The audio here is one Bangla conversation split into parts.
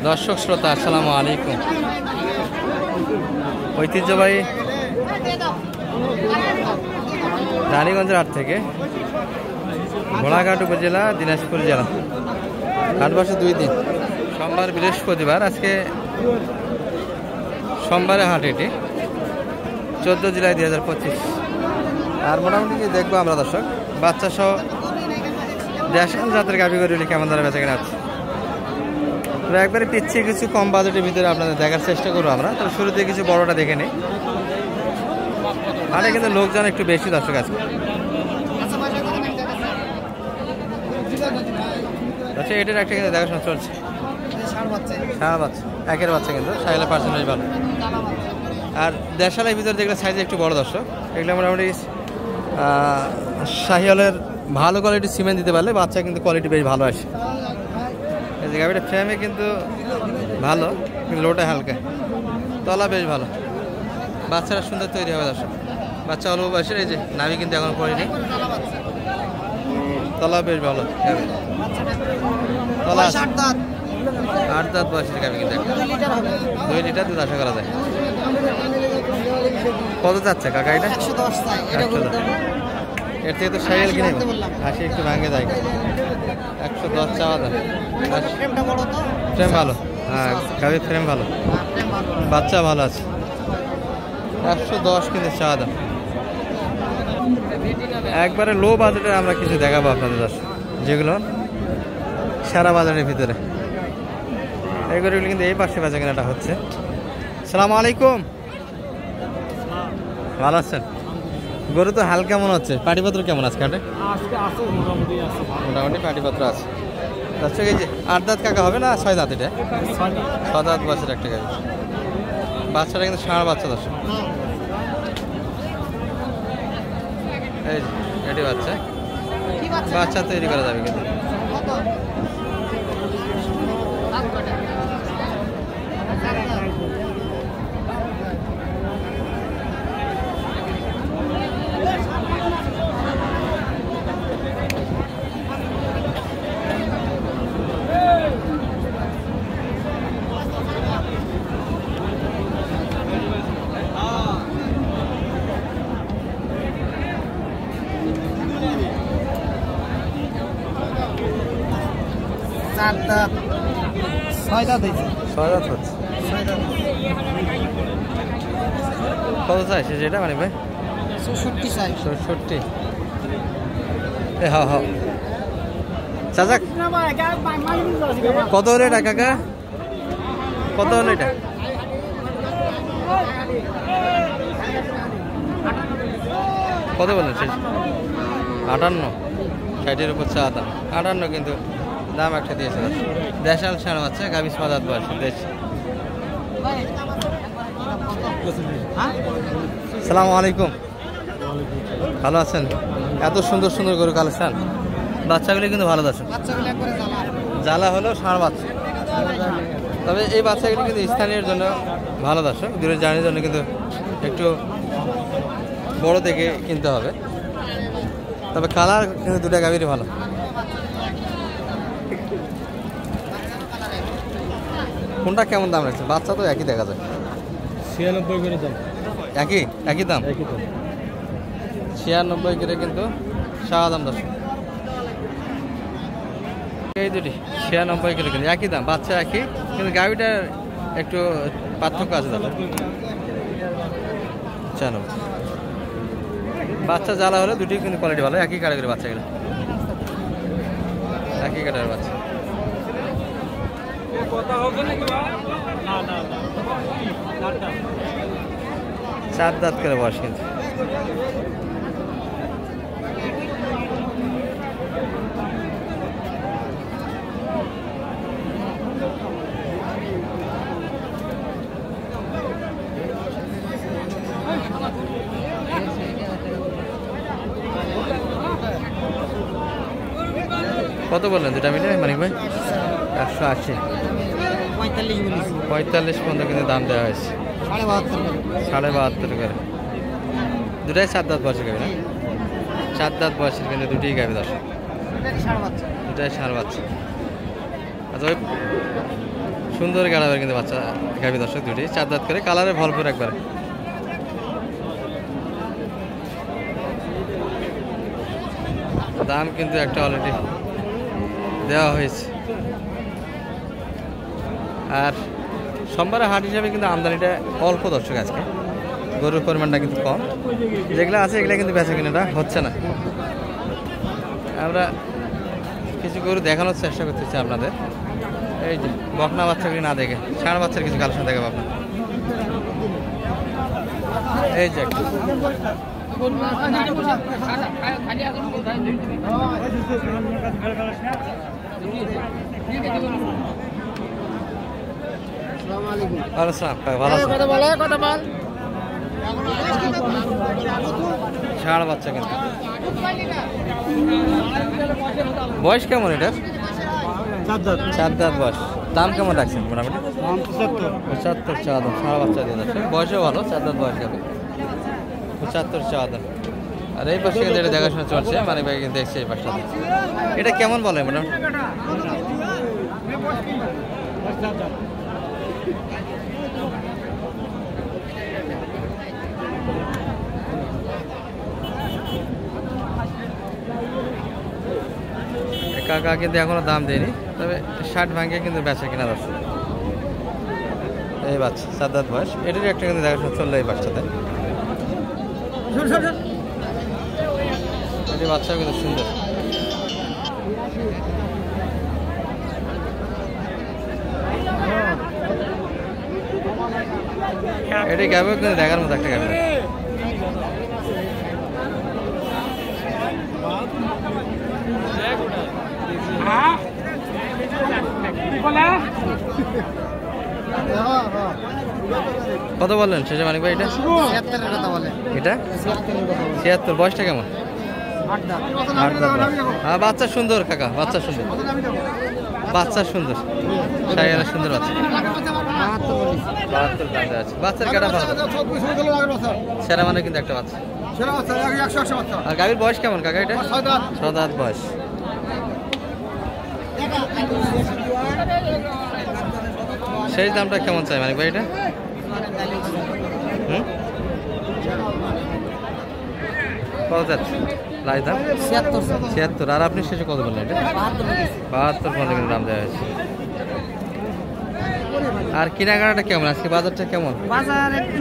দর্শক শ্রোতা আসসালামু আলাইকুম। ঐতিহ্যবাহী রানীগঞ্জের হাট থেকে ঘোড়াঘাট উপজেলা দিনাজপুর জেলা হাট বসে 2 দিন, সোমবার বৃহস্পতিবার। আজকে সোমবারে হাট, এটি 14 জুলাই 2025। আর মোটামুটি কি দেখবো আমরা দর্শক, বাচ্চা সহ দেশাল জাতের গাভী গরুগুলি কেমন দ্বারা বেচা কেনা আছে। তো একবারে পিছিয়ে কিছু কম বাজেটের ভিতরে আপনাদের দেখার চেষ্টা করবো আমরা। তো শুরুতে কিছু বড়টা দেখে নিই। আরে কিন্তু লোকজন একটু বেশি দর্শক আছে। আচ্ছা, এটার একটা কিন্তু দেখাশোনা চলছে। সারা বাচ্চা, একের বাচ্চা, কিন্তু সাইলের পার্সেন্টেজ ভালো। আর দেশালের ভিতরে যেগুলো সাইজে একটু বড় দর্শক, এগুলো মোটামুটি শাহিওয়ালের ভালো কোয়ালিটির সিমেন্ট দিতে পারলে বাচ্চা কিন্তু কোয়ালিটি বেশ ভালো আসে। এই যে গাভিটা ফ্রেমে কিন্তু ভালো, কিন্তু লোটা হালকা, তলা বেশ ভালো, বাচ্চারা সুন্দর তৈরি হবে দর্শক। বাচ্চা অল্প বয়সের, এই যে নাভি কিন্তু এখন করিনি, তলা বেশ ভালো। তলা 8 দাঁত বয়সের গাভি, কিন্তু 2 লিটার দুধ আশা করা যায়। কত যাচ্ছে কাকা এটা? 110। এর থেকে তো সাইকেল কিনে হাসি একটু ভাঙে যায়। 110 চাওয়া দাম। ফ্রেম ভালো, হ্যাঁ গাভির ফ্রেম ভালো, বাচ্চা ভালো আছে। 110 কিন্তু চাওয়া দাম। একবারে লো বাজেটে আমরা কিছু দেখাবো আপনাদের দর্শক, যেগুলো সারা বাজারের ভিতরে। এইগুলো কিন্তু এই পাশে বেচা কেনাটা হচ্ছে। সালামু আলাইকুম, ভালো আছেন? গরু তো হালকা মনে হচ্ছে। পাটিপত্র কেমন আছে কাটে? মোটামুটি পাটিপত্র আছে দর্শক। এই যে 8 দাঁত কাকা হবে না 6 দাঁত? এটা 6 দাঁত বছর একটা গাড়ি। বাচ্চাটা কিন্তু ষাঁড় বাচ্চা দর্শক। এই যে এটি বাচ্চা, বাচ্চা তৈরি করা যাবে কিন্তু। কত চাইছে যেটা মানে ভাই? 66। হ্যাঁ হ্যাঁ চাচা, কত হলো এটা কাকা? কত হলো এটা? কত বললেন? 58। 60-এর উপর চা দাম 58, কিন্তু দাম একটা দিয়েছে। দেশাল ষাঁড় বাচ্চা, গাভী 6 দাঁত বয়স, দেশ। সালামু আলাইকুম, ভালো আছেন? এত সুন্দর সুন্দর গরু কালেকশন। বাচ্চাগুলি কিন্তু ভালো দর্শক, জ্বালা হলো ষাঁড় বাচ্চা। তবে এই বাচ্চাগুলি কিন্তু স্থানীয় জন্য ভালো দর্শক, দূরের জার্নির জন্য কিন্তু একটু বড় দেখে কিনতে হবে। তবে কালার কিন্তু দুটা গাভীরই ভালো। কোনটা কেমন দাম রাখছে? বাচ্চা তো একই দেখা যায়। 96 করে দাম। একই দাম 96 করে, কিন্তু সাদা দাম দর্শক। এই দুটি 96 করে, কিন্তু একই দাম, বাচ্চা একই, কিন্তু গাভিটার একটু পার্থক্য আছে দাদা। জানো বাচ্চা জ্বালা হলে দুটি কিন্তু কোয়ালিটি ভালো, একই ক্যাটাগরি বাচ্চাগুলো, একই ক্যাটাগরির বাচ্চা। 4 দাঁত করে বয়স কিন্তু। কত বললেন দুটা মিলে মানিক ভাই? 180। 45 পর্যন্ত কিন্তু দাম দেওয়া হয়েছে। 72.5 করে। দুটাই 7 দাঁত বয়সের গাভি না? 7 দাঁত বয়সের কিন্তু দুটিই গাভি দর্শক, দুটাই ষাঁড় বাচ্চা। আচ্ছা, ওই সুন্দর গাড়াবের কিন্তু বাচ্চা গাভী দর্শক দুটি, 4 দাঁত করে, কালারে ভরপুর একবারে। দাম কিন্তু একটা অলরেডি দেওয়া হয়েছে। আর সোমবারে হাট হিসাবে কিন্তু আমদানিটা অল্প দর্শক, আজকে গরুর পরিমাণটা কিন্তু কম, যেগুলো আছে এগুলো কিন্তু বেচা কিনাটা হচ্ছে না। আমরা কিছু গরু দেখানোর চেষ্টা করতেছি আপনাদের। এই যে বকনা বাচ্চাগুলি না দেখে ষাঁড় বাচ্চার কিছু কালেকশন দেখাবো আপনার। এই যে ভালো ষাঁড় বাচ্চা কিন্তু। বয়স কেমন এটার? 4 দাঁত বয়স। দাম কেমন রাখছেন মোটামুটি? 75 চাওয়া দাম। ষাঁড় বাচ্চা দিয়ে যাচ্ছে, বয়সও ভালো, 4 দাঁত বয়স যাবে, 75 চাওয়া দাম। আর এই পাশে কিন্তু এটা দেখাশোনা চলছে, মানে ভাই কিন্তু দেখছে এই পাশটা। এটা কেমন বলে ম্যাডাম? কাকা কিন্তু এখনো দাম দেয়নি, তবে 60 ভাঙে কিন্তু বেচা কিনা যাচ্ছে। এই বাচ্চা 4 দাঁত বয়স, এটারই একটা কিন্তু দেখাশোনা চললো এই বাচ্চাতে। এটি বাচ্চা কিন্তু সুন্দর। এটি গাবে কিন্তু দেখার মতো একটা গাবে। কত বললেন শেষে মানিক ভাই? এটা 76 কথা বলে। এটা 76। বয়সটা কেমন? 8 দাঁত। হ্যাঁ, বাচ্চা সুন্দর কাকা, বাচ্চা সুন্দর, বাচ্চা সুন্দর, সাইয়ারা সুন্দর বাচ্চা। 72 দাঁতে আছে। বাচ্চার কাটা ভালো, সেরা মানে কিন্তু একটা বাচ্চা। আর গাভীর বয়স কেমন কাকা? এটা 6 দাঁত বয়স। সেই দামটা কেমন চাই মানিক ভাই? এটা কত যাচ্ছে লাই দাম? 76। আর আপনি শেষে কত বললেন? এটা 72 পর্যন্ত কিন্তু দাম দেওয়া হয়েছে। আর কেনাকাটাটা কেমন আজকে? বাজারটা কেমন? বাজার একটু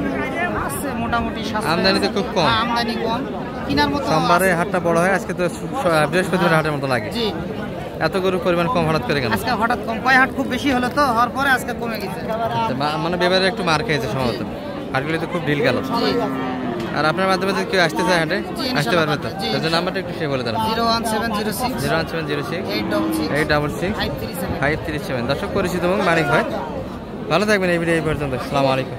আছে মোটামুটি, আমদানি তো খুব কম, আমদানি কম, কেনার মতো। সোমবারে হাটটা বড় হয়, আজকে তো বৃহস্পতিবার হাটের মতো লাগে। জি, এত গরুর পরিমাণ কম হঠাৎ করে কেন? আজকে হঠাৎ কম, কয় হাট খুব বেশি হলো তো, হওয়ার পরে আজকে কমে গেছে। মানে ব্যাপারে একটু মার খেয়েছে সম্ভবত, হাটগুলি তো খুব ঢিল গেল। আর আপনার মাধ্যমে যদি কেউ আসতে চায় হাটে আসতে পারবে তো? তাদের নাম্বারটা একটু সে বলে দেন। 01706 866 537। দর্শক পরিচিত এবং মানিক ভাই, ভালো থাকবেন। এই ভিডিও এই পর্যন্ত। আসসালামু আলাইকুম।